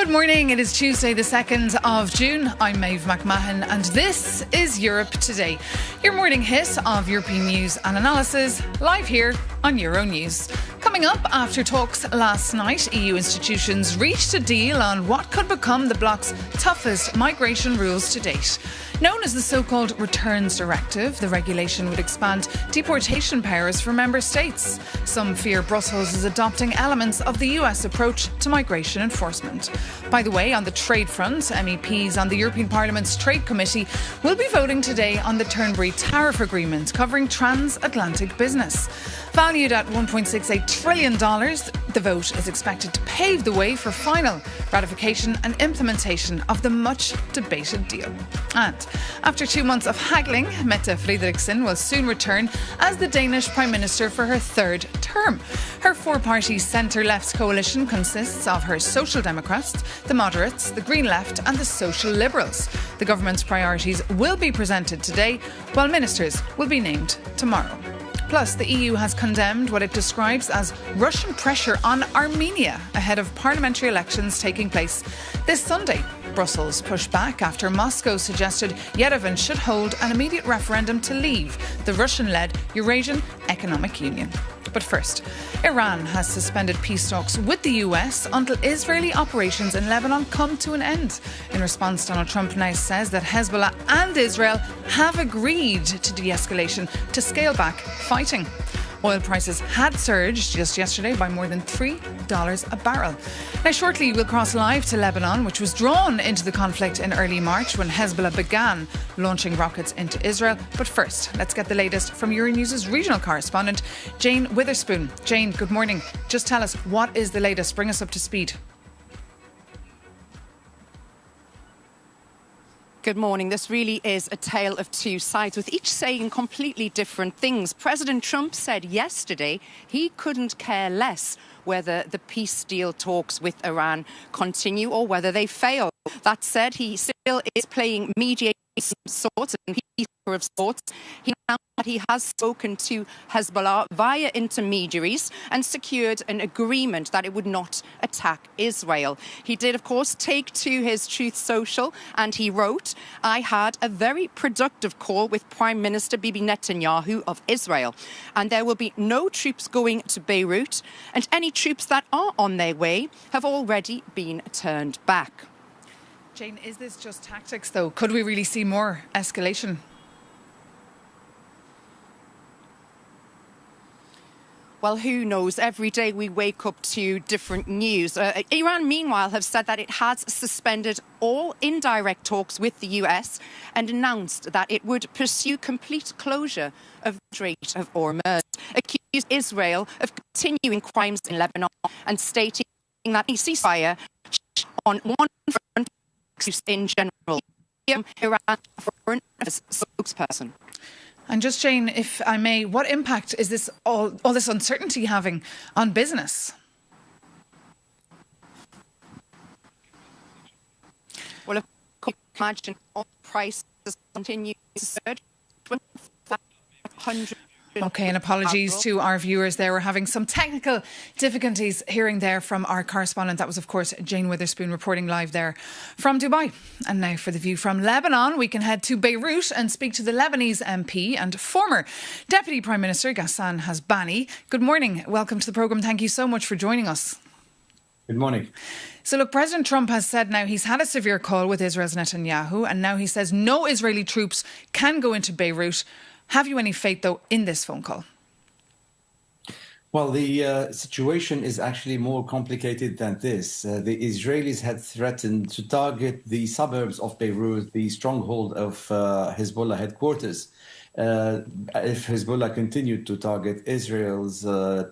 Good morning. It is Tuesday, the 2nd of June. I'm Maeve McMahon, and this is Europe Today, your morning hit of European news and analysis, live here on Euronews. Coming up, after talks last night, EU institutions reached a deal on what could become the bloc's toughest migration rules to date. Known as the so-called Returns Directive, the regulation would expand deportation powers for member states. Some fear Brussels is adopting elements of the US approach to migration enforcement. By the way, on the trade front, MEPs on the European Parliament's Trade Committee will be voting today on the Turnberry Tariff Agreement covering transatlantic business. Valued at $1.68 trillion, the vote is expected to pave the way for final ratification and implementation of the much-debated deal. And after 2 months of haggling, Mette Frederiksen will soon return as the Danish Prime Minister for her third term. Her four-party centre-left coalition consists of her Social Democrats, the Moderates, the Green Left and the Social Liberals. The government's priorities will be presented today, while ministers will be named tomorrow. Plus, the EU has condemned what it describes as Russian pressure on Armenia ahead of parliamentary elections taking place this Sunday. Brussels pushed back after Moscow suggested Yerevan should hold an immediate referendum to leave the Russian-led Eurasian Economic Union. But first, Iran has suspended peace talks with the US until Israeli operations in Lebanon come to an end. In response, Donald Trump now says that Hezbollah and Israel have agreed to de-escalation to scale back fighting. Oil prices had surged just yesterday by more than $3 a barrel. Now, shortly we'll cross live to Lebanon, which was drawn into the conflict in early March when Hezbollah began launching rockets into Israel. But first, let's get the latest from Euronews' regional correspondent, Jane Witherspoon. Jane, good morning. Just tell us, what is the latest? Bring us up to speed. Good morning. This really is a tale of two sides, with each saying completely different things. President Trump said yesterday he couldn't care less whether the peace deal talks with Iran continue or whether they fail. That said, he still is playing mediator of sorts and peacemaker of sorts. He announced that he has spoken to Hezbollah via intermediaries and secured an agreement that it would not attack Israel. He did, of course, take to his Truth Social and he wrote, "I had a very productive call with Prime Minister Bibi Netanyahu of Israel, and there will be no troops going to Beirut, and any troops that are on their way have already been turned back." Jane, is this just tactics, though? Could we really see more escalation? Well, who knows? Every day we wake up to different news. Iran, meanwhile, have said that it has suspended all indirect talks with the US and announced that it would pursue complete closure of the Strait of Hormuz, accused Israel of continuing crimes in Lebanon and stating that a ceasefire on one front in general. Iran foreign spokesperson. And just, Jane, if I may, what impact is this all this uncertainty having on business? Well, if you can imagine, all prices continue to surge. OK, and apologies to our viewers there. We're having some technical difficulties hearing there from our correspondent. That was, of course, Jane Witherspoon reporting live there from Dubai. And now for the view from Lebanon, we can head to Beirut and speak to the Lebanese MP and former Deputy Prime Minister Ghassan Hasbani. Good morning. Welcome to the programme. Thank you so much for joining us. Good morning. So look, President Trump has said now he's had a severe call with Israel's Netanyahu, and now he says no Israeli troops can go into Beirut. Have you any faith, though, in this phone call? Well, the situation is actually more complicated than this. The Israelis had threatened to target the suburbs of Beirut, the stronghold of Hezbollah headquarters, if Hezbollah continued to target Israel's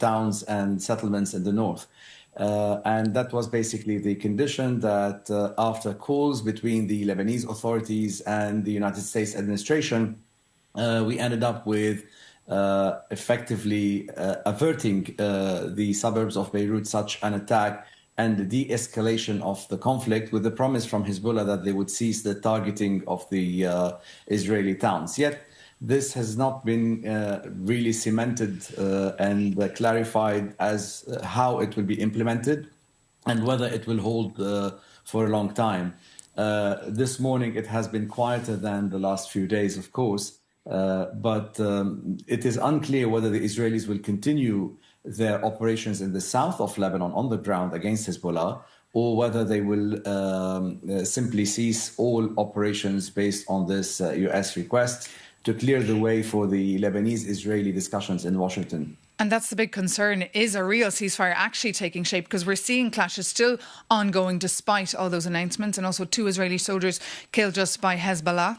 towns and settlements in the north. And that was basically the condition that after calls between the Lebanese authorities and the United States administration, we ended up with effectively averting the suburbs of Beirut such an attack and the de-escalation of the conflict, with the promise from Hezbollah that they would cease the targeting of the Israeli towns. Yet this has not been really cemented and clarified as how it will be implemented. and whether it will hold for a long time. This morning, it has been quieter than the last few days, of course, but it is unclear whether the Israelis will continue their operations in the south of Lebanon on the ground against Hezbollah, or whether they will simply cease all operations based on this U.S. request to clear the way for the Lebanese-Israeli discussions in Washington. And that's the big concern. Is a real ceasefire actually taking shape? Because we're seeing clashes still ongoing despite all those announcements, and also 2 Israeli soldiers killed just by Hezbollah.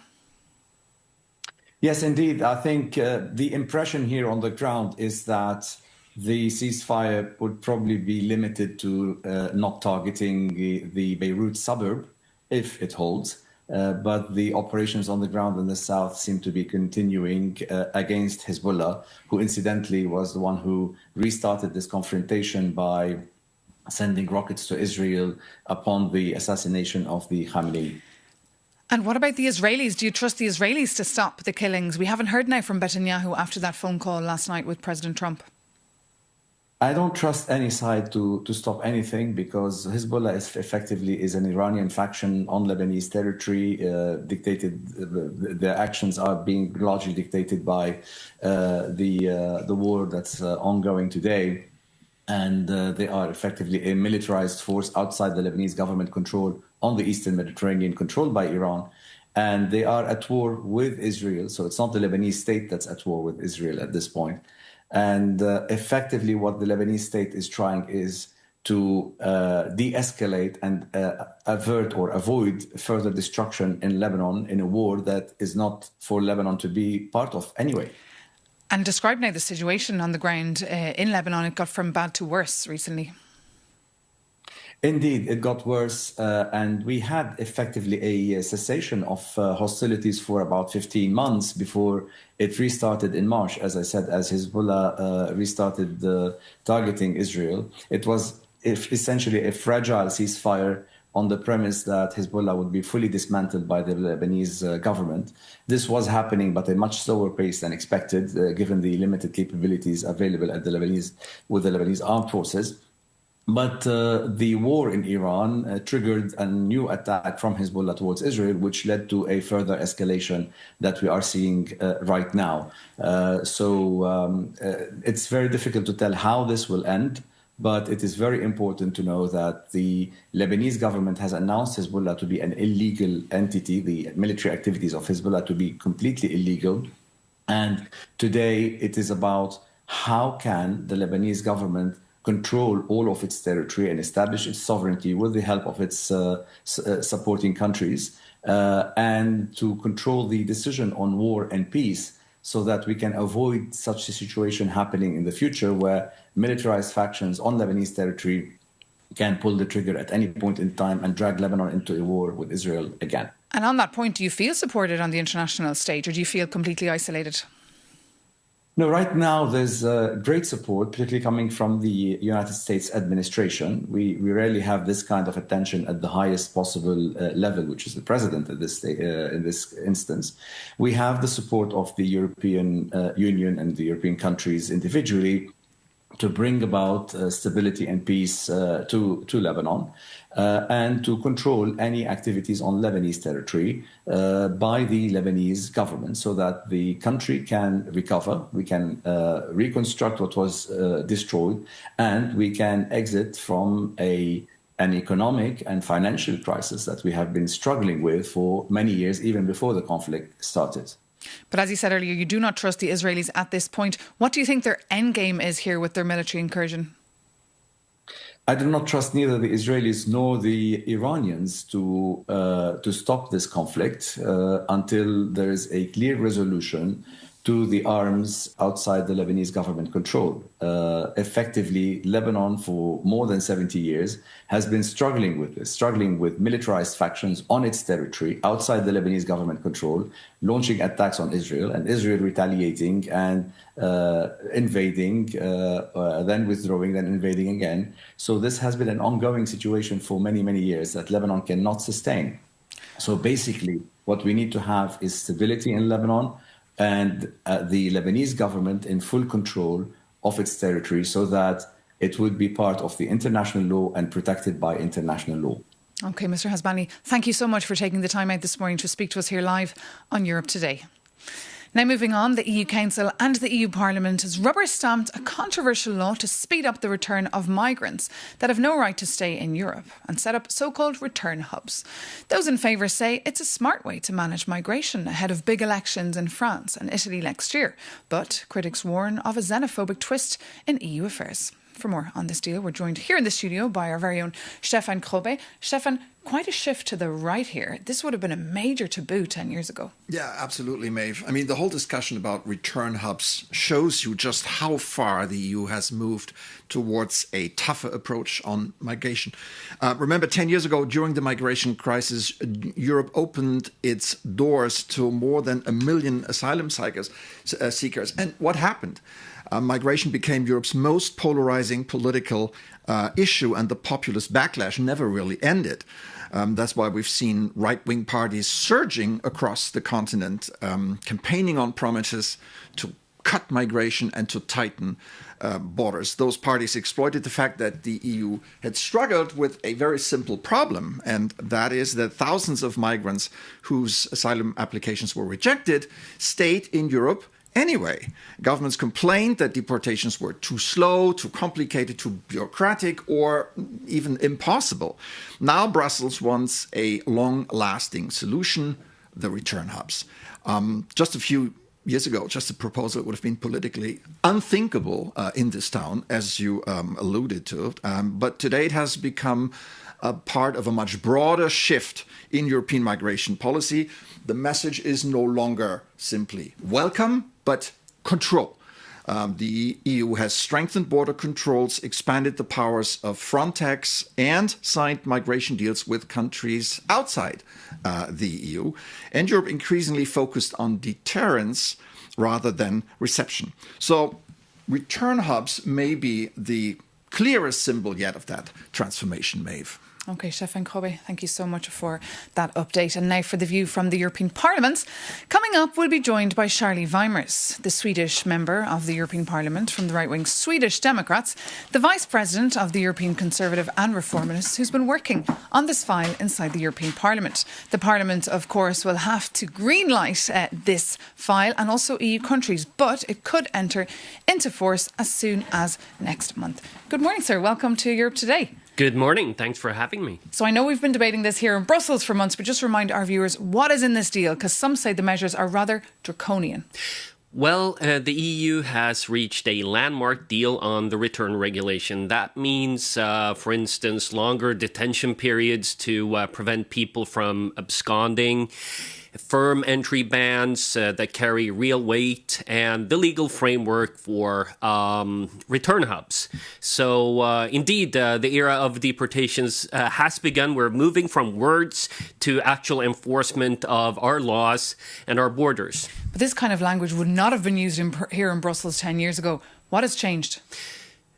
Yes, indeed. I think the impression here on the ground is that the ceasefire would probably be limited to not targeting the Beirut suburb, if it holds. But the operations on the ground in the south seem to be continuing against Hezbollah, who incidentally was the one who restarted this confrontation by sending rockets to Israel upon the assassination of the Khamenei. And what about the Israelis? Do you trust the Israelis to stop the killings? We haven't heard now from Netanyahu after that phone call last night with President Trump. I don't trust any side to stop anything, because Hezbollah is an Iranian faction on Lebanese territory. Their actions are being largely dictated by the war that's ongoing today, and they are effectively a militarized force outside the Lebanese government control on the Eastern Mediterranean, controlled by Iran. And they are at war with Israel. So it's not the Lebanese state that's at war with Israel at this point. And effectively, what the Lebanese state is trying is to de-escalate and avert or avoid further destruction in Lebanon in a war that is not for Lebanon to be part of anyway. And describe now the situation on the ground in Lebanon. It got from bad to worse recently. Indeed, it got worse, and we had effectively a cessation of hostilities for about 15 months before it restarted in March, as I said, as Hezbollah restarted targeting Israel. It was essentially a fragile ceasefire on the premise that Hezbollah would be fully dismantled by the Lebanese government. This was happening, but at a much slower pace than expected, given the limited capabilities available at with the Lebanese armed forces. But the war in Iran triggered a new attack from Hezbollah towards Israel, which led to a further escalation that we are seeing right now. So it's very difficult to tell how this will end, but it is very important to know that the Lebanese government has announced Hezbollah to be an illegal entity, the military activities of Hezbollah to be completely illegal. And today it is about how can the Lebanese government control all of its territory and establish its sovereignty with the help of its supporting countries, and to control the decision on war and peace, so that we can avoid such a situation happening in the future where militarized factions on Lebanese territory can pull the trigger at any point in time and drag Lebanon into a war with Israel again. And on that point, do you feel supported on the international stage, or do you feel completely isolated? No, right now there's great support, particularly coming from the United States administration. We rarely have this kind of attention at the highest possible level, which is the president in this instance. We have the support of the European Union and the European countries individually to bring about stability and peace to Lebanon, and to control any activities on Lebanese territory by the Lebanese government, so that the country can recover, we can reconstruct what was destroyed, and we can exit from an economic and financial crisis that we have been struggling with for many years, even before the conflict started. But as you said earlier, you do not trust the Israelis at this point. What do you think their end game is here with their military incursion? I do not trust neither the Israelis nor the Iranians to stop this conflict until there is a clear resolution to the arms outside the Lebanese government control. Effectively, Lebanon for more than 70 years has been struggling with militarized factions on its territory outside the Lebanese government control, launching attacks on Israel, and Israel retaliating and invading, then withdrawing, then invading again. So this has been an ongoing situation for many, many years that Lebanon cannot sustain. So basically, what we need to have is stability in Lebanon, and the Lebanese government in full control of its territory, so that it would be part of the international law and protected by international law. OK, Mr. Hasbani, thank you so much for taking the time out this morning to speak to us here live on Europe Today. Now, moving on, the EU Council and the EU Parliament has rubber-stamped a controversial law to speed up the return of migrants that have no right to stay in Europe and set up so-called return hubs. Those in favour say it's a smart way to manage migration ahead of big elections in France and Italy next year. But critics warn of a xenophobic twist in EU affairs. For more on this deal, we're joined here in the studio by our very own Stefan Krobe. Stefan, quite a shift to the right here. This would have been a major taboo 10 years ago. Yeah, absolutely, Maeve. I mean, the whole discussion about return hubs shows you just how far the EU has moved towards a tougher approach on migration. Remember, 10 years ago, during the migration crisis, Europe opened its doors to more than 1 million asylum seekers. And what happened? Migration became Europe's most polarizing political issue, and the populist backlash never really ended. That's why we've seen right-wing parties surging across the continent, campaigning on promises to cut migration and to tighten borders. Those parties exploited the fact that the EU had struggled with a very simple problem, and that is that thousands of migrants whose asylum applications were rejected stayed in Europe anyway. Governments complained that deportations were too slow, too complicated, too bureaucratic, or even impossible. Now Brussels wants a long-lasting solution, the return hubs. Just a few years ago, just a proposal would have been politically unthinkable in this town, as you alluded to. But today it has become a part of a much broader shift in European migration policy. The message is no longer simply welcome, but control. The EU has strengthened border controls, expanded the powers of Frontex, and signed migration deals with countries outside the EU. And Europe increasingly focused on deterrence rather than reception. So return hubs may be the clearest symbol yet of that transformation, Maeve. OK, Stefan Krobe, thank you so much for that update. And now for the view from the European Parliament. Coming up, we'll be joined by Charlie Weimers, the Swedish member of the European Parliament from the right-wing Swedish Democrats, the Vice President of the European Conservative and Reformists, who's been working on this file inside the European Parliament. The Parliament, of course, will have to greenlight this file and also EU countries, but it could enter into force as soon as next month. Good morning, sir. Welcome to Europe Today. Good morning. Thanks for having me. So I know we've been debating this here in Brussels for months, but just remind our viewers what is in this deal, because some say the measures are rather draconian. Well, the EU has reached a landmark deal on the return regulation. That means, for instance, longer detention periods to prevent people from absconding, firm entry bans that carry real weight, and the legal framework for return hubs. So indeed, the era of deportations has begun. We're moving from words to actual enforcement of our laws and our borders. But this kind of language would not have been used here in Brussels 10 years ago. What has changed?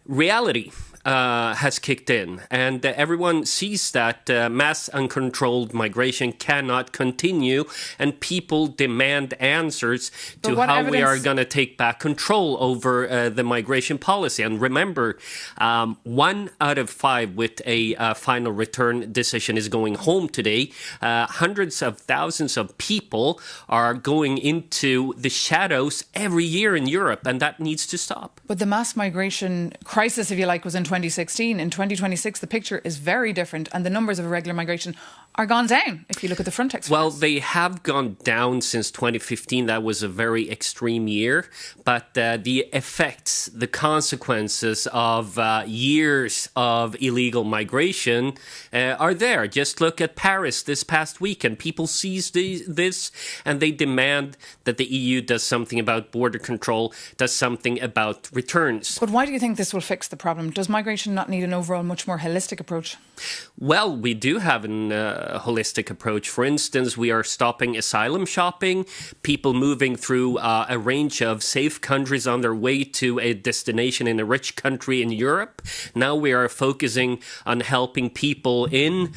Reality has kicked in, and everyone sees that mass uncontrolled migration cannot continue, and people demand answers to how we are going to take back control over the migration policy. And remember, 1 out of 5 with a final return decision is going home today. Hundreds of thousands of people are going into the shadows every year in Europe, and that needs to stop. But the mass migration crisis, if you like, was in 2016. In 2026, the picture is very different, and the numbers of irregular migration are gone down, if you look at the Frontex figures. Well, they have gone down since 2015. That was a very extreme year. But the effects, the consequences of years of illegal migration are there. Just look at Paris this past weekend. People seize this, and they demand that the EU does something about border control, does something about returns. But why do you think this will fix the problem? Does migration not need an overall much more holistic approach? Well, we do have an holistic approach. For instance, we are stopping asylum shopping, people moving through a range of safe countries on their way to a destination in a rich country in Europe. Now we are focusing on helping people in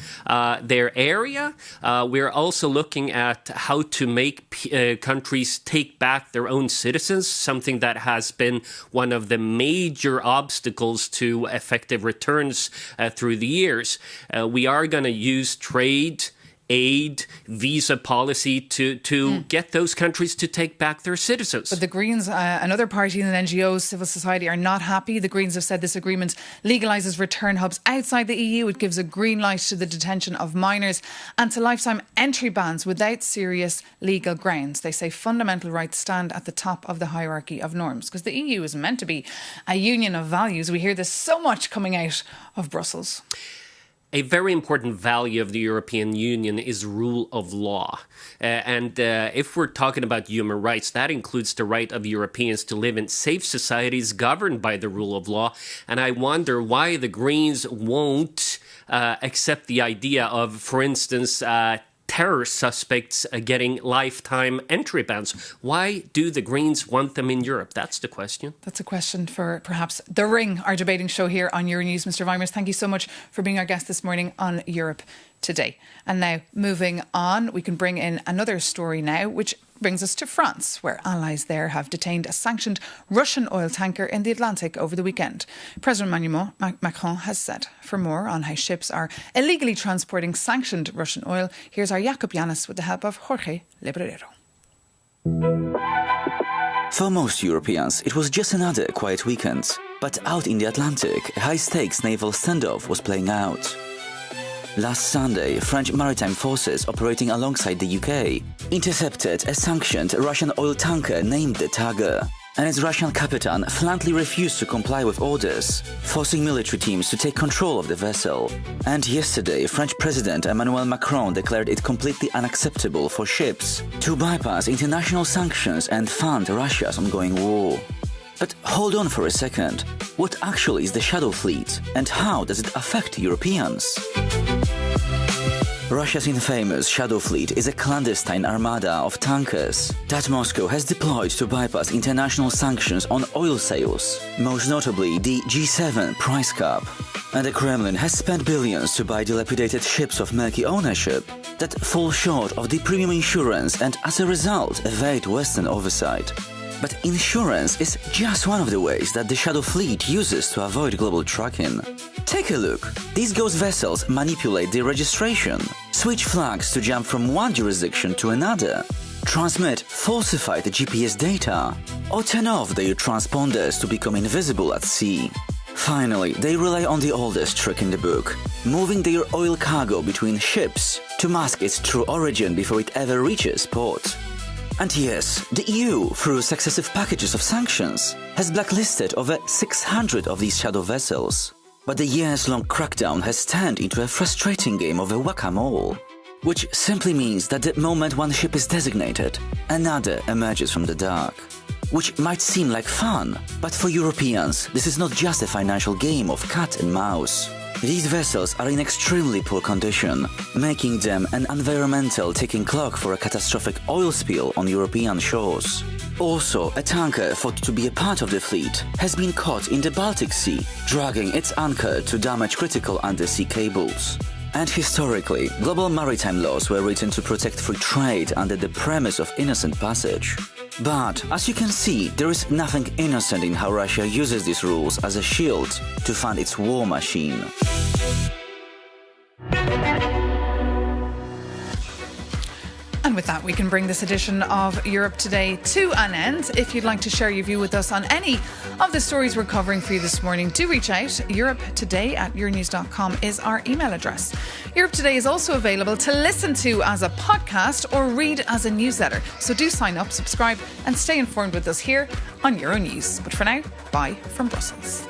their area. We're also looking at how to make countries take back their own citizens, something that has been one of the major obstacles to effective returns through the years. We are going to use trade, aid, visa policy to get those countries to take back their citizens. But the Greens, another party and NGOs, civil society, are not happy. The Greens have said this agreement legalises return hubs outside the EU. It gives a green light to the detention of minors and to lifetime entry bans without serious legal grounds. They say fundamental rights stand at the top of the hierarchy of norms, because the EU is meant to be a union of values. We hear this so much coming out of Brussels. A very important value of the European Union is rule of law. And if we're talking about human rights, that includes the right of Europeans to live in safe societies governed by the rule of law. And I wonder why the Greens won't accept the idea of, for instance, terror suspects getting lifetime entry bans. Why do the Greens want them in Europe? That's the question. That's a question for perhaps The Ring, our debating show here on Euronews. Mr. Weimers, thank you so much for being our guest this morning on Europe Today. And now, moving on, we can bring in another story now, which brings us to France, where allies there have detained a sanctioned Russian oil tanker in the Atlantic over the weekend. President Emmanuel Macron has said. For more on how ships are illegally transporting sanctioned Russian oil, here's our Jacob Yanis with the help of Jorge Librero. For most Europeans, it was just another quiet weekend. But out in the Atlantic, a high-stakes naval standoff was playing out. Last Sunday, French maritime forces operating alongside the UK intercepted a sanctioned Russian oil tanker named the Tiger, and its Russian captain flatly refused to comply with orders, forcing military teams to take control of the vessel. And yesterday, French President Emmanuel Macron declared it completely unacceptable for ships to bypass international sanctions and fund Russia's ongoing war. But hold on for a second. What actually is the Shadow Fleet, and how does it affect Europeans? Russia's infamous Shadow Fleet is a clandestine armada of tankers that Moscow has deployed to bypass international sanctions on oil sales, most notably the G7 price cap. And the Kremlin has spent billions to buy dilapidated ships of milky ownership that fall short of the premium insurance and as a result evade Western oversight. But insurance is just one of the ways that the Shadow Fleet uses to avoid global tracking. Take a look. These ghost vessels manipulate their registration, switch flags to jump from one jurisdiction to another, transmit falsified GPS data, or turn off their transponders to become invisible at sea. Finally, they rely on the oldest trick in the book, moving their oil cargo between ships to mask its true origin before it ever reaches port. And yes, the EU, through successive packages of sanctions, has blacklisted over 600 of these shadow vessels. But the years-long crackdown has turned into a frustrating game of a whack-a-mole, which simply means that the moment one ship is designated, another emerges from the dark. Which might seem like fun, but for Europeans, this is not just a financial game of cat and mouse. These vessels are in extremely poor condition, making them an environmental ticking clock for a catastrophic oil spill on European shores. Also, a tanker thought to be a part of the fleet has been caught in the Baltic Sea, dragging its anchor to damage critical undersea cables. And historically, global maritime laws were written to protect free trade under the premise of innocent passage. But, as you can see, there is nothing innocent in how Russia uses these rules as a shield to fund its war machine. And with that, we can bring this edition of Europe Today to an end. If you'd like to share your view with us on any of the stories we're covering for you this morning, do reach out. europetoday@euronews.com is our email address. Europe Today is also available to listen to as a podcast or read as a newsletter. So do sign up, subscribe and stay informed with us here on Euronews. But for now, bye from Brussels.